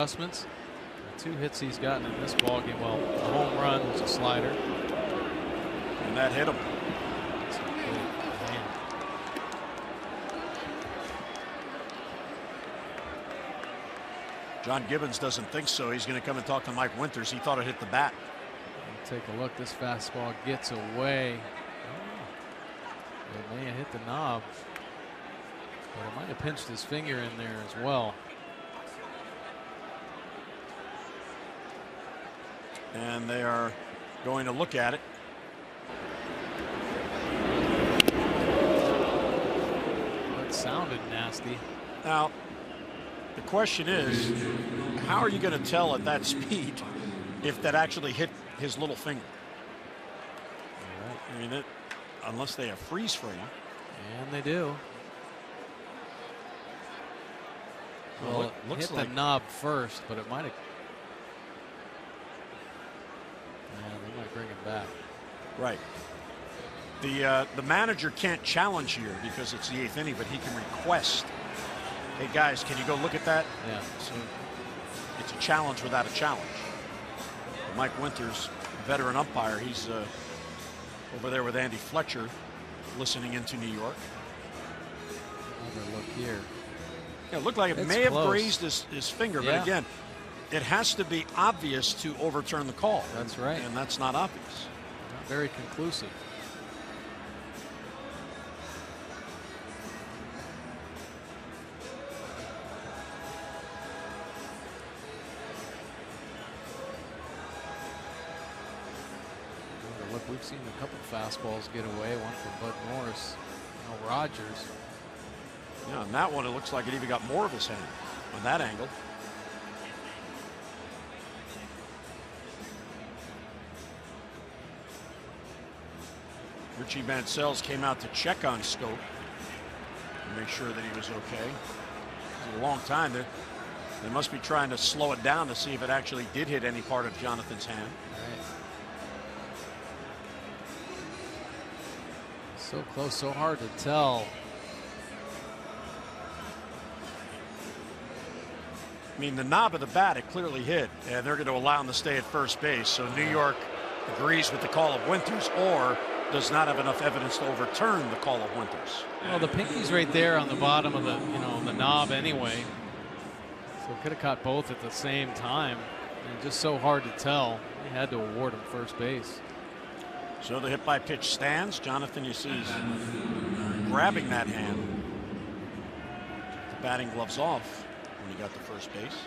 adjustments. The 2 hits he's gotten in this ballgame. Well, the home run was a slider, and that hit him. John Gibbons doesn't think so. He's going to come and talk to Mike Winters. He thought it hit the bat. Take a look. This fastball gets away. It may have hit the knob, but it might have pinched his finger in there as well. And they are going to look at it. It sounded nasty. Now, the question is, how are you going to tell at that speed if that actually hit his little finger? Right. I mean, unless they have freeze frame. And they do. Well, it looks hit like the knob first, but it might have. Yeah, they might bring it back. Right. The manager can't challenge here because it's the 8th inning, but he can request, hey guys, can you go look at that? Yeah. So it's a challenge without a challenge. But Mike Winters, veteran umpire, he's over there with Andy Fletcher, listening into New York. Another look here. Yeah, it looked like it may have grazed his finger, but again, it has to be obvious to overturn the call. That's right. And that's not obvious. Not very conclusive. Look, we've seen a couple fastballs get away. One from Bud Morris. Now Rogers. Yeah, on that one, it looks like it even got more of his hand on that angle. Richie Mancells came out to check on Schoop to make sure that he was okay. It was a long time. They must be trying to slow it down to see if it actually did hit any part of Jonathan's hand. Right. So close, so hard to tell. I mean, the knob of the bat, it clearly hit, and they're going to allow him to stay at first base. So New York agrees with the call of Winters, or does not have enough evidence to overturn the call of Winters. Well, the pinky's right there on the bottom of the, the knob anyway. So could have caught both at the same time. And just so hard to tell. They had to award him first base. So the hit by pitch stands. Jonathan, you see, is grabbing that hand. The batting gloves off when he got to first base.